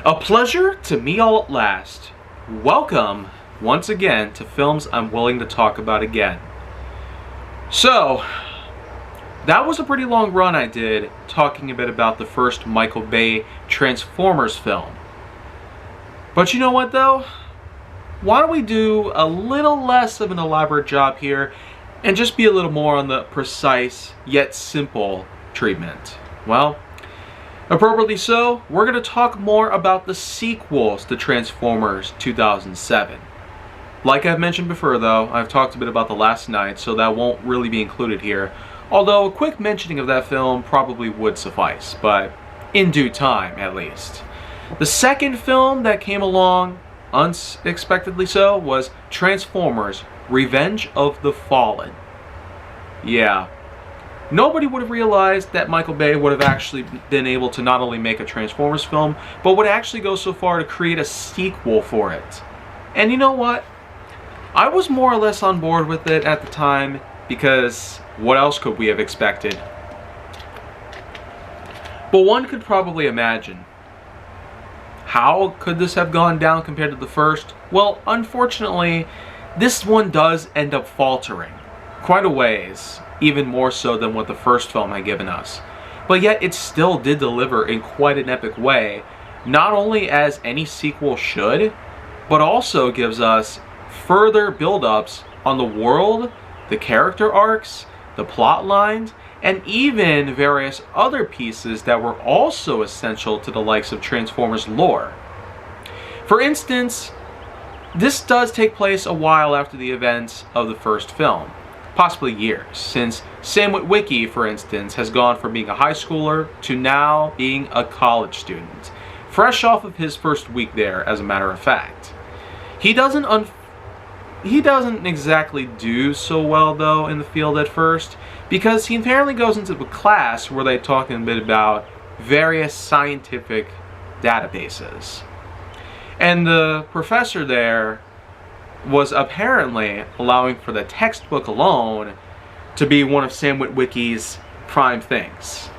A pleasure to me all at last. Welcome once again to films I'm willing to talk about again. So, that was a pretty long run I did talking a bit about the first Michael Bay Transformers film. But you know what though? Why don't we do a little less of an elaborate job here and just be a little more on the precise yet simple treatment? Well, appropriately so, we're going to talk more about the sequels to Transformers 2007. Like I've mentioned before though, I've talked a bit about The Last Knight, so that won't really be included here. Although a quick mentioning of that film probably would suffice, but in due time at least. The second film that came along, unexpectedly so, was Transformers: Revenge of the Fallen. Yeah. Nobody would have realized that Michael Bay would have actually been able to not only make a Transformers film, but would actually go so far to create a sequel for it. And you know what? I was more or less on board with it at the time, because what else could we have expected? But one could probably imagine. How could this have gone down compared to the first? Well, unfortunately, this one does end up faltering. Quite a ways. Even more so than what the first film had given us. But yet it still did deliver in quite an epic way, not only as any sequel should, but also gives us further build-ups on the world, the character arcs, the plot lines, and even various other pieces that were also essential to the likes of Transformers lore. For instance, this does take place a while after the events of the first film. Possibly years, since Sam Witwicky, for instance, has gone from being a high schooler to now being a college student, fresh off of his first week there, as a matter of fact. He doesn't exactly do so well, though, in the field at first, because he apparently goes into a class where they talk a bit about various scientific databases. And the professor there was apparently allowing for the textbook alone to be one of Sam Witwicky's prime things.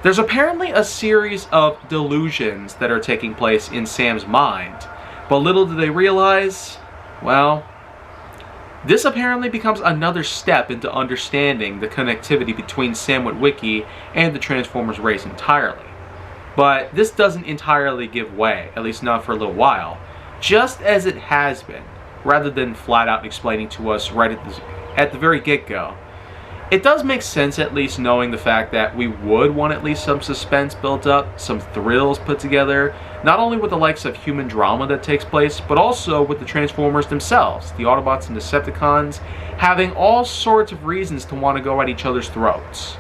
There's apparently a series of delusions that are taking place in Sam's mind, but little do they realize, well, this apparently becomes another step into understanding the connectivity between Sam Witwicky and the Transformers race entirely. But this doesn't entirely give way, at least not for a little while, just as it has been, rather than flat out explaining to us right at the very get-go. It does make sense, at least knowing the fact that we would want at least some suspense built up, some thrills put together, not only with the likes of human drama that takes place, but also with the Transformers themselves, the Autobots and Decepticons, having all sorts of reasons to want to go at each other's throats.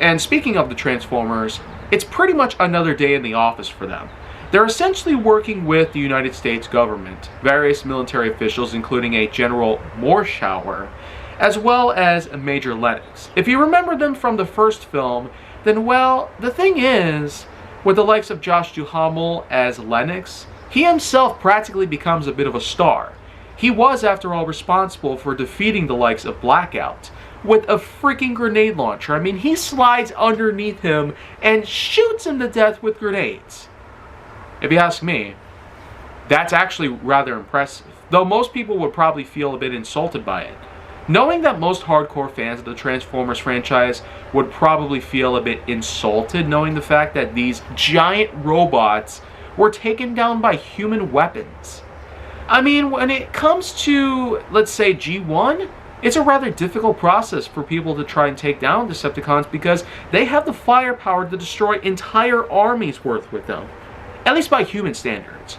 And speaking of the Transformers, it's pretty much another day in the office for them. They're essentially working with the United States government, various military officials including a General Morshower, as well as a Major Lennox. If you remember them from the first film, then well, the thing is, with the likes of Josh Duhamel as Lennox, he himself practically becomes a bit of a star. He was, after all, responsible for defeating the likes of Blackout with a freaking grenade launcher. I mean, he slides underneath him and shoots him to death with grenades. If you ask me, that's actually rather impressive, though most people would probably feel a bit insulted by it. Knowing that most hardcore fans of the Transformers franchise would probably feel a bit insulted knowing the fact that these giant robots were taken down by human weapons. I mean, when it comes to, let's say, G1, it's a rather difficult process for people to try and take down Decepticons because they have the firepower to destroy entire armies worth with them. At least by human standards.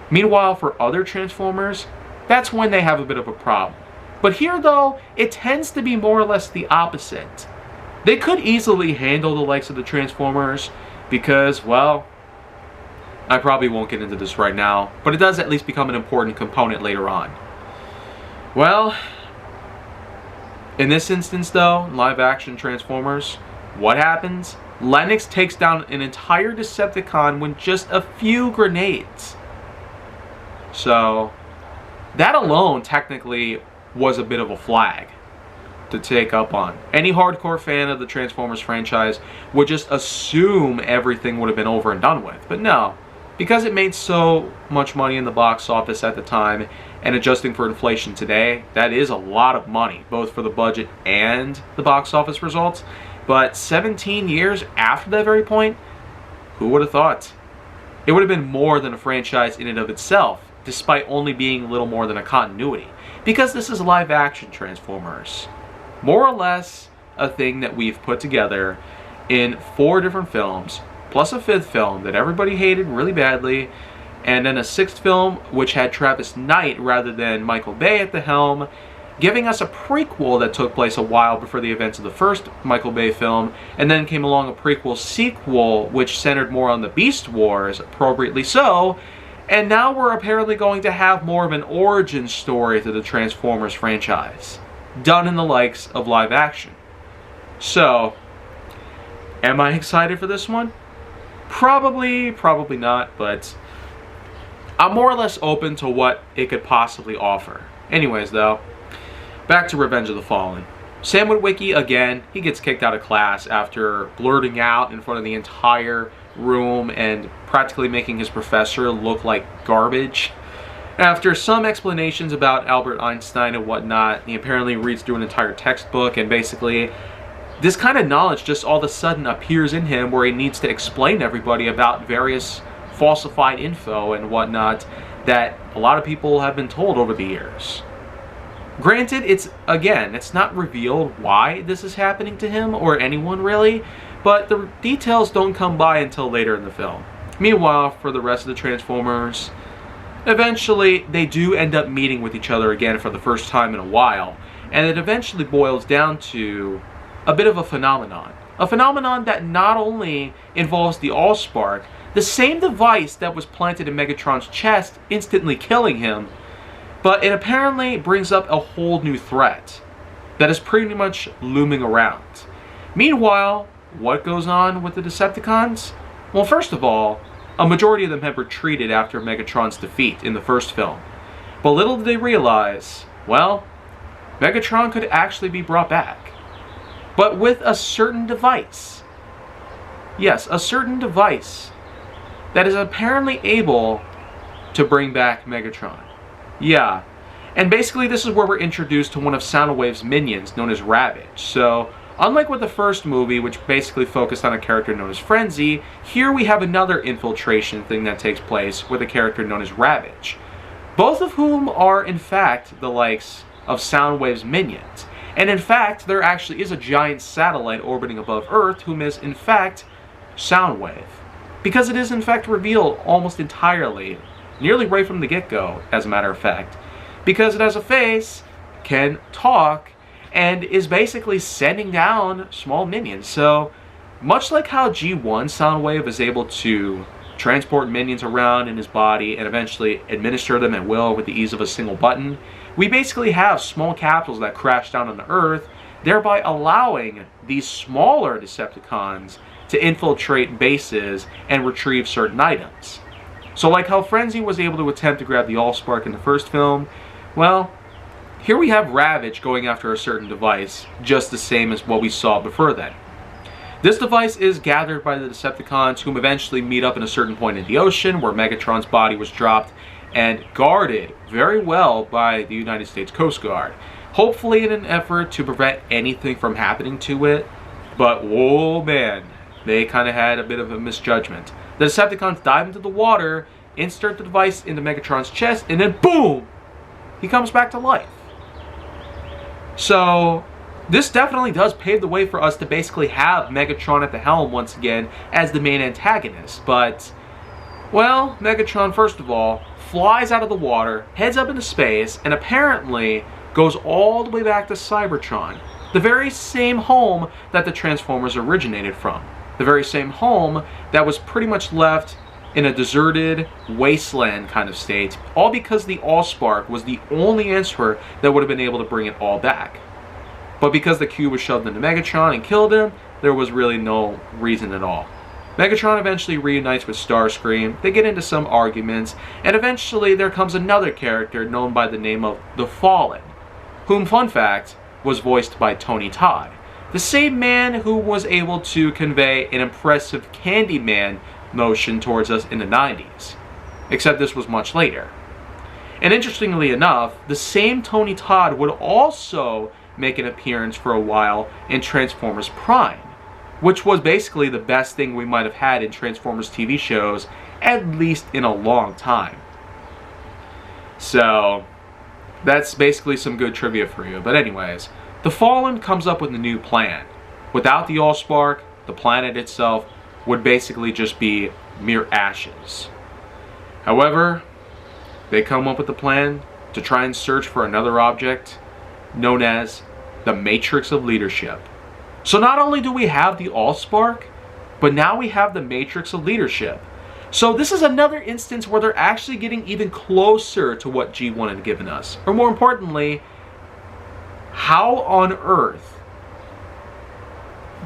Meanwhile, for other Transformers, that's when they have a bit of a problem. But here, though, it tends to be more or less the opposite. They could easily handle the likes of the Transformers because, well, I probably won't get into this right now, but it does at least become an important component later on. Well, in this instance, though, live-action Transformers, what happens? Lennox takes down an entire Decepticon with just a few grenades. So, that alone technically was a bit of a flag. to take up on. Any hardcore fan of the Transformers franchise would just assume everything would have been over and done with. But no, because it made so much money in the box office at the time, and adjusting for inflation today, that is a lot of money, both for the budget and the box office results. But 17 years after that very point, who would have thought? It would have been more than a franchise in and of itself, despite only being little more than a continuity. Because this is live action Transformers. More or less a thing that we've put together in 4 different films, plus a 5th film that everybody hated really badly, and then a 6th film which had Travis Knight rather than Michael Bay at the helm, giving us a prequel that took place a while before the events of the first Michael Bay film, and then came along a prequel sequel which centered more on the Beast Wars, appropriately so, and now we're apparently going to have more of an origin story to the Transformers franchise, done in the likes of live action. So, am I excited for this one? Probably not, but I'm more or less open to what it could possibly offer. Anyways though, back to Revenge of the Fallen. Sam Witwicky, again, he gets kicked out of class after blurting out in front of the entire room and practically making his professor look like garbage. After some explanations about Albert Einstein and whatnot, he apparently reads through an entire textbook, and basically this kind of knowledge just all of a sudden appears in him where he needs to explain to everybody about various falsified info and whatnot that a lot of people have been told over the years. Granted, it's not revealed why this is happening to him or anyone really, but the details don't come by until later in the film. Meanwhile, for the rest of the Transformers, eventually they do end up meeting with each other again for the first time in a while, and it eventually boils down to a bit of a phenomenon. A phenomenon that not only involves the Allspark, the same device that was planted in Megatron's chest, instantly killing him, but it apparently brings up a whole new threat that is pretty much looming around. Meanwhile, what goes on with the Decepticons? Well, first of all, a majority of them have retreated after Megatron's defeat in the first film. But little did they realize, well, Megatron could actually be brought back. But with a certain device. Yes, a certain device that is apparently able to bring back Megatron. Yeah, and basically this is where we're introduced to one of Soundwave's minions known as Ravage. So, unlike with the first movie, which basically focused on a character known as Frenzy, here we have another infiltration thing that takes place with a character known as Ravage. Both of whom are in fact the likes of Soundwave's minions. And in fact, there actually is a giant satellite orbiting above Earth whom is in fact Soundwave. Because it is in fact revealed almost entirely, nearly right from the get-go, as a matter of fact. Because it has a face, can talk, and is basically sending down small minions. So, much like how G1 Soundwave is able to transport minions around in his body and eventually administer them at will with the ease of a single button, we basically have small capsules that crash down on the Earth, thereby allowing these smaller Decepticons to infiltrate bases and retrieve certain items. So like how Frenzy was able to attempt to grab the Allspark in the first film, well, here we have Ravage going after a certain device, just the same as what we saw before then. This device is gathered by the Decepticons, whom eventually meet up in a certain point in the ocean where Megatron's body was dropped and guarded very well by the United States Coast Guard, hopefully in an effort to prevent anything from happening to it. But whoa man, they kind of had a bit of a misjudgment. The Decepticons dive into the water, insert the device into Megatron's chest, and then boom! He comes back to life. So, this definitely does pave the way for us to basically have Megatron at the helm once again as the main antagonist. But, well, Megatron, first of all, flies out of the water, heads up into space, and apparently goes all the way back to Cybertron, the very same home that the Transformers originated from. The very same home that was pretty much left in a deserted wasteland kind of state, all because the Allspark was the only answer that would have been able to bring it all back. But because the cube was shoved into Megatron and killed him, there was really no reason at all. Megatron eventually reunites with Starscream, they get into some arguments, and eventually there comes another character known by the name of The Fallen, whom, fun fact, was voiced by Tony Todd, the same man who was able to convey an impressive Candyman motion towards us in the 90s. Except this was much later. And interestingly enough, the same Tony Todd would also make an appearance for a while in Transformers Prime, which was basically the best thing we might have had in Transformers TV shows, at least in a long time. So, that's basically some good trivia for you. But anyways, the Fallen comes up with a new plan. Without the Allspark, the planet itself would basically just be mere ashes. However, they come up with a plan to try and search for another object known as the Matrix of Leadership. So not only do we have the Allspark, but now we have the Matrix of Leadership. So this is another instance where they're actually getting even closer to what G1 had given us. Or more importantly, how on earth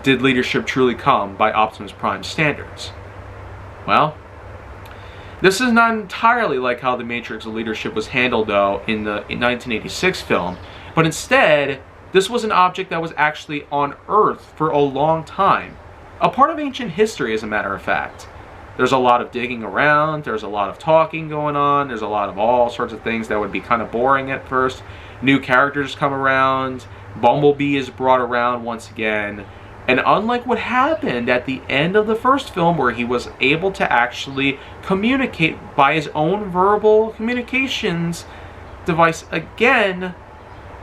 did leadership truly come by Optimus Prime standards? Well, this is not entirely like how the Matrix of Leadership was handled, though, in the 1986 film, but instead, this was an object that was actually on Earth for a long time. A part of ancient history, as a matter of fact. There's a lot of digging around, there's a lot of talking going on, there's a lot of all sorts of things that would be kind of boring at first. New characters come around, Bumblebee is brought around once again, and unlike what happened at the end of the first film where he was able to actually communicate by his own verbal communications device again,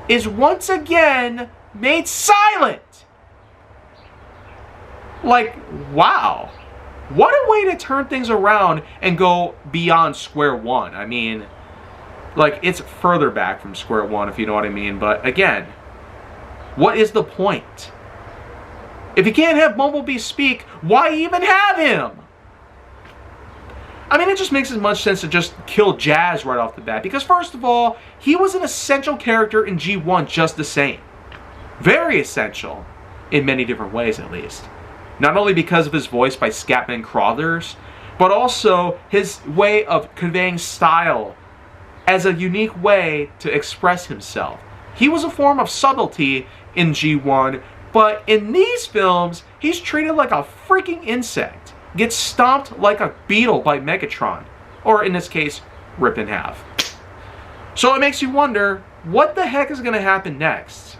is once again made silent. Like, wow. What a way to turn things around and go beyond square one. I mean, like, it's further back from square one, if you know what I mean. But again, what is the point? If you can't have Bumblebee speak, why even have him? I mean, it just makes as much sense to just kill Jazz right off the bat. Because first of all, he was an essential character in G1 just the same. Very essential. In many different ways, at least. Not only because of his voice by Scatman Crothers, but also his way of conveying style as a unique way to express himself. He was a form of subtlety in G1, but in these films, he's treated like a freaking insect. Gets stomped like a beetle by Megatron. Or in this case, ripped in half. So it makes you wonder, what the heck is going to happen next?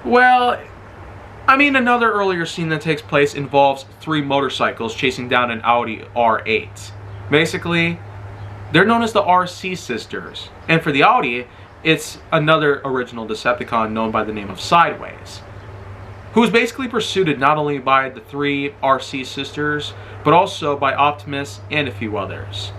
Well, I mean, another earlier scene that takes place involves 3 motorcycles chasing down an Audi R8. Basically, they're known as the RC Sisters. And for the Audi, it's another original Decepticon known by the name of Sideways, who is basically pursued not only by the 3 RC Sisters, but also by Optimus and a few others.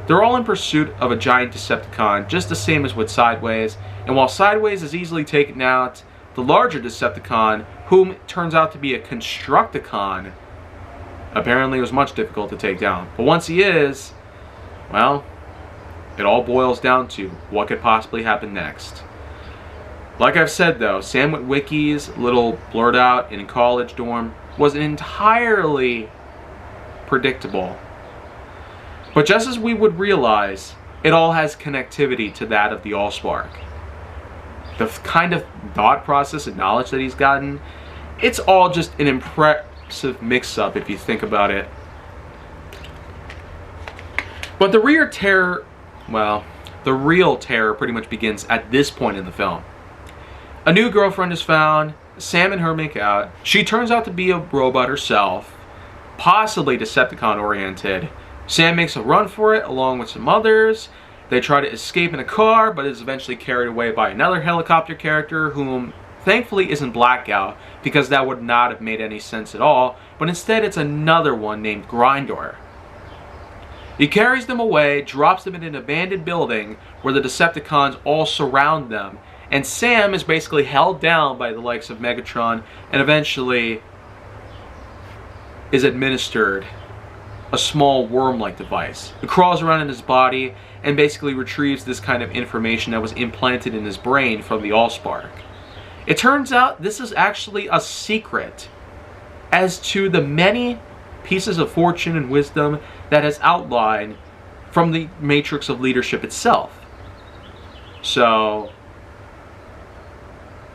They're all in pursuit of a giant Decepticon, just the same as with Sideways, and while Sideways is easily taken out, the larger Decepticon, whom turns out to be a Constructicon, apparently was much difficult to take down. But once he is, well, it all boils down to what could possibly happen next. Like I've said though, Sam Witwicky's little blurt out in a college dorm was entirely predictable. But just as we would realize, it all has connectivity to that of the Allspark. The kind of thought process and knowledge that he's gotten, it's all just an impressive mix-up if you think about it. But the real terror pretty much begins at this point in the film. A new girlfriend is found, Sam and her make out. She turns out to be a robot herself, possibly Decepticon oriented. Sam makes a run for it along with some others. They try to escape in a car, but is eventually carried away by another helicopter character whom thankfully isn't Blackout, because that would not have made any sense at all, but instead it's another one named Grindor. He carries them away, drops them in an abandoned building where the Decepticons all surround them, and Sam is basically held down by the likes of Megatron and eventually is administered a small worm-like device. It crawls around in his body and basically retrieves this kind of information that was implanted in his brain from the Allspark. It turns out this is actually a secret as to the many pieces of fortune and wisdom that is outlined from the Matrix of Leadership itself. So,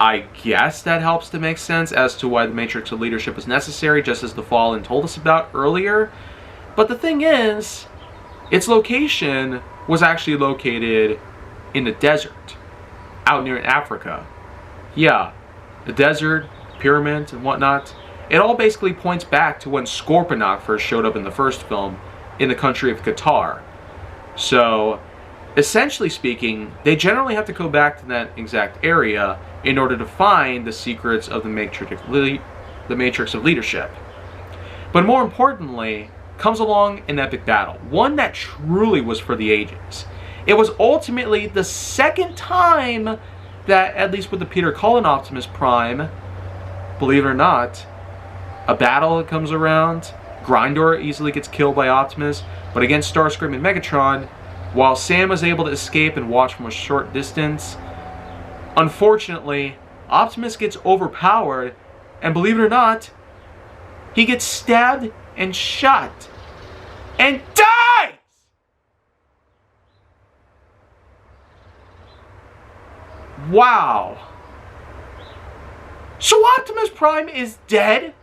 I guess that helps to make sense as to why the Matrix of Leadership was necessary, just as The Fallen told us about earlier. But the thing is, its location was actually located in the desert, out near Africa. Yeah, the desert, pyramids, and whatnot. It all basically points back to when Scorponok first showed up in the first film in the country of Qatar. So, essentially speaking, they generally have to go back to that exact area in order to find the secrets of the Matrix of Leadership. But more importantly, comes along an epic battle, one that truly was for the ages. It was ultimately the second time that, at least with the Peter Cullen Optimus Prime, believe it or not, a battle comes around. Grindor easily gets killed by Optimus, but against Starscream and Megatron, while Sam was able to escape and watch from a short distance, unfortunately, Optimus gets overpowered, and believe it or not, he gets stabbed and shot and dies! Wow. So Optimus Prime is dead?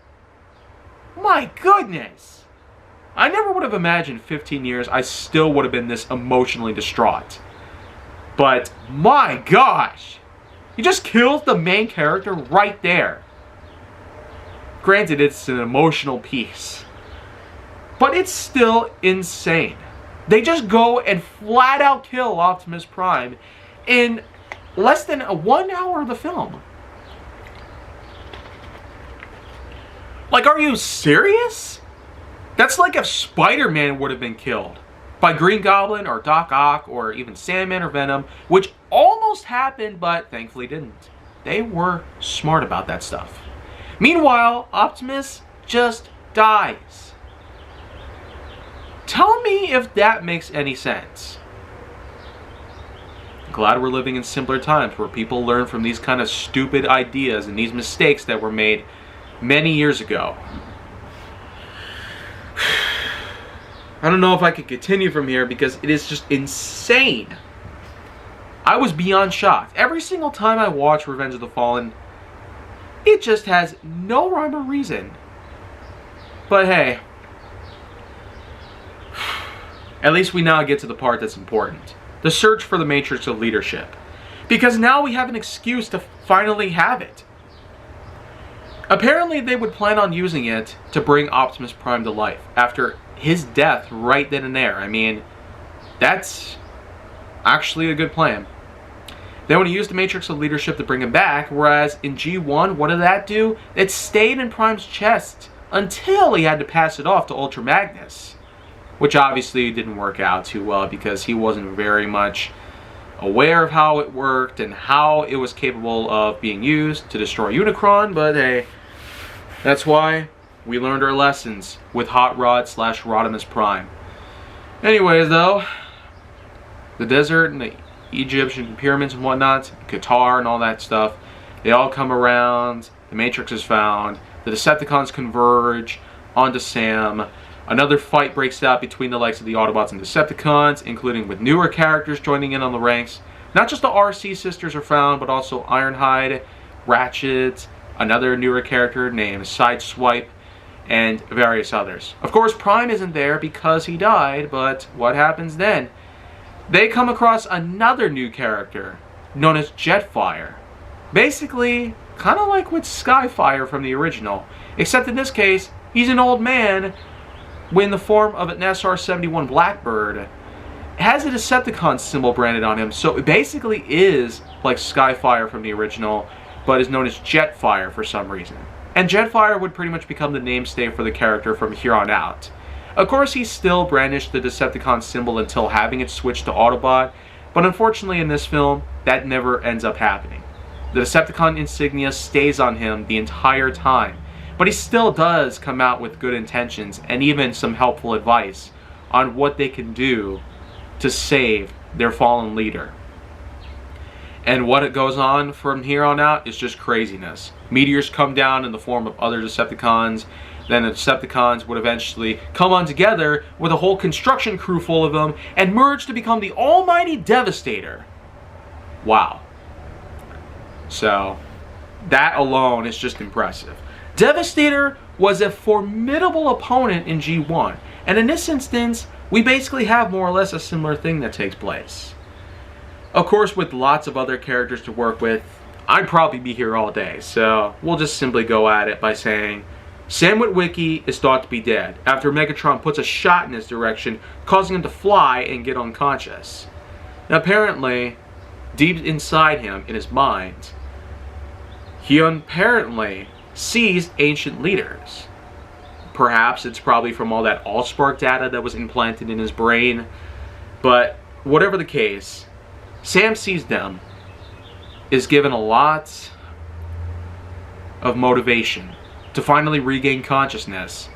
My goodness. I never would have imagined 15 years I still would have been this emotionally distraught. But my gosh. He just kills the main character right there. Granted, it's an emotional piece, but it's still insane. They just go and flat out kill Optimus Prime in less than 1 hour of the film. Like, are you serious? That's like if Spider-Man would have been killed by Green Goblin or Doc Ock or even Sandman or Venom, which almost happened, but thankfully didn't. They were smart about that stuff. Meanwhile, Optimus just dies. Tell me if that makes any sense. Glad we're living in simpler times where people learn from these kind of stupid ideas and these mistakes that were made many years ago. I don't know if I could continue from here because it is just insane. I was beyond shocked. Every single time I watch Revenge of the Fallen, it just has no rhyme or reason. But hey, at least we now get to the part that's important. The search for the Matrix of Leadership. Because now we have an excuse to finally have it. Apparently they would plan on using it to bring Optimus Prime to life after his death right then and there. I mean, that's actually a good plan. They want to use the Matrix of Leadership to bring him back, whereas in G1, what did that do? It stayed in Prime's chest until he had to pass it off to Ultra Magnus, which obviously didn't work out too well because he wasn't very much aware of how it worked and how it was capable of being used to destroy Unicron, but hey, that's why we learned our lessons with Hot Rod / Rodimus Prime. Anyways though, the desert and the Egyptian pyramids and whatnot, Qatar and all that stuff, they all come around, the Matrix is found, the Decepticons converge onto Sam, another fight breaks out between the likes of the Autobots and Decepticons, including with newer characters joining in on the ranks. Not just the RC sisters are found, but also Ironhide, Ratchet, another newer character named Sideswipe, and various others. Of course, Prime isn't there because he died, but what happens then? They come across another new character known as Jetfire. Basically, kind of like with Skyfire from the original, except in this case, he's an old man in the form of an SR-71 Blackbird. It has a Decepticon symbol branded on him, so it basically is like Skyfire from the original, but is known as Jetfire for some reason. And Jetfire would pretty much become the namesake for the character from here on out. Of course, he still brandished the Decepticon symbol until having it switched to Autobot, but unfortunately in this film, that never ends up happening. The Decepticon insignia stays on him the entire time, but he still does come out with good intentions and even some helpful advice on what they can do to save their fallen leader. And what it goes on from here on out is just craziness. Meteors come down in the form of other Decepticons. Then the Decepticons would eventually come on together with a whole construction crew full of them and merge to become the almighty Devastator. Wow. So, That alone is just impressive. Devastator was a formidable opponent in G1, and in this instance, we basically have more or less a similar thing that takes place. Of course, with lots of other characters to work with, I'd probably be here all day, so we'll just simply go at it by saying Sam Witwicky is thought to be dead after Megatron puts a shot in his direction, causing him to fly and get unconscious. Now apparently, deep inside him, in his mind, he apparently sees ancient leaders. Perhaps it's probably from all that Allspark data that was implanted in his brain, but whatever the case, Sam sees them, is given a lot of motivation to finally regain consciousness.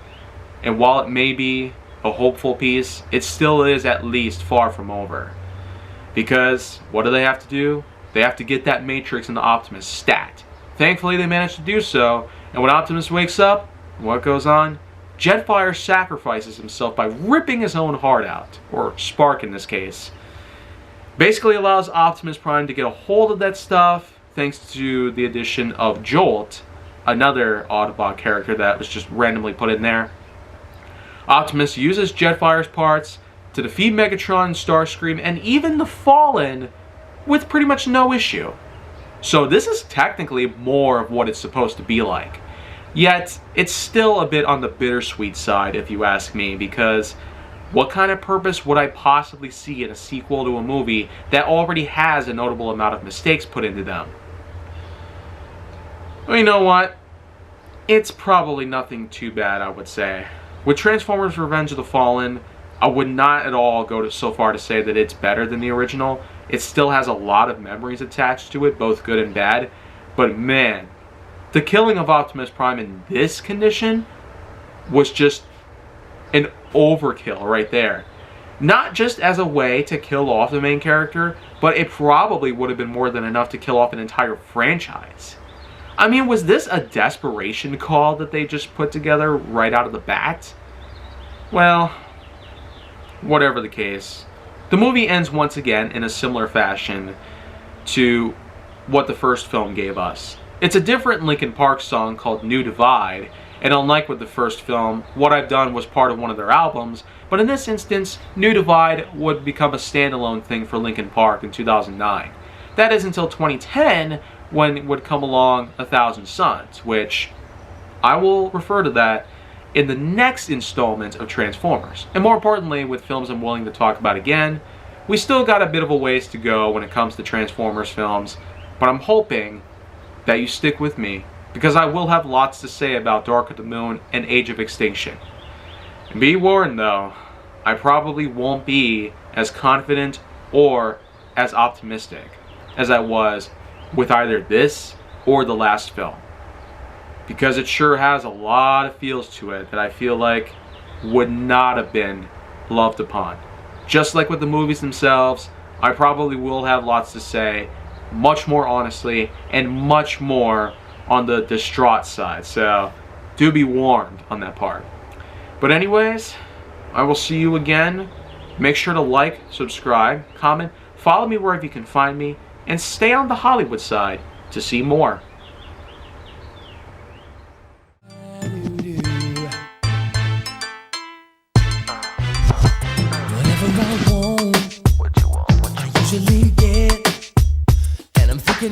And while it may be a hopeful piece, it still is at least far from over. Because what do they have to do? They have to get that Matrix into Optimus stat. Thankfully they managed to do so, and when Optimus wakes up, what goes on? Jetfire sacrifices himself by ripping his own heart out, or Spark in this case. Basically allows Optimus Prime to get a hold of that stuff, thanks to the addition of Jolt, another Autobot character that was just randomly put in there. Optimus uses Jetfire's parts to defeat Megatron and Starscream, and even the Fallen, with pretty much no issue. So this is technically more of what it's supposed to be like. Yet, it's still a bit on the bittersweet side, if you ask me, because what kind of purpose would I possibly see in a sequel to a movie that already has a notable amount of mistakes put into them? Well, you know what? It's probably nothing too bad, I would say. With Transformers Revenge of the Fallen, I would not at all go so far to say that it's better than the original. It still has a lot of memories attached to it, both good and bad. But man, the killing of Optimus Prime in this condition was just an overkill right there. Not just as a way to kill off the main character, but it probably would have been more than enough to kill off an entire franchise. I mean, was this a desperation call that they just put together right out of the bat? Well, whatever the case, the movie ends once again in a similar fashion to what the first film gave us. It's a different Linkin Park song called New Divide, and unlike with the first film, What I've Done was part of one of their albums, but in this instance, New Divide would become a standalone thing for Linkin Park in 2009. That is until 2010, when would come along A Thousand Suns, which I will refer to that in the next installment of Transformers. And more importantly, with films I'm willing to talk about again, we still got a bit of a ways to go when it comes to Transformers films, but I'm hoping that you stick with me, because I will have lots to say about Dark of the Moon and Age of Extinction. And be warned though, I probably won't be as confident or as optimistic as I was with either this or the last film. Because it sure has a lot of feels to it that I feel like would not have been loved upon. Just like with the movies themselves, I probably will have lots to say, much more honestly, and much more on the distraught side. So, do be warned on that part. But anyways, I will see you again. Make sure to like, subscribe, comment, follow me wherever you can find me, and stay on the Hollywood side to see more.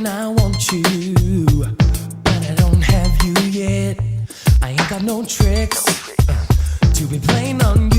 I want you, but I don't have you yet. I ain't got no tricks to be playing on you.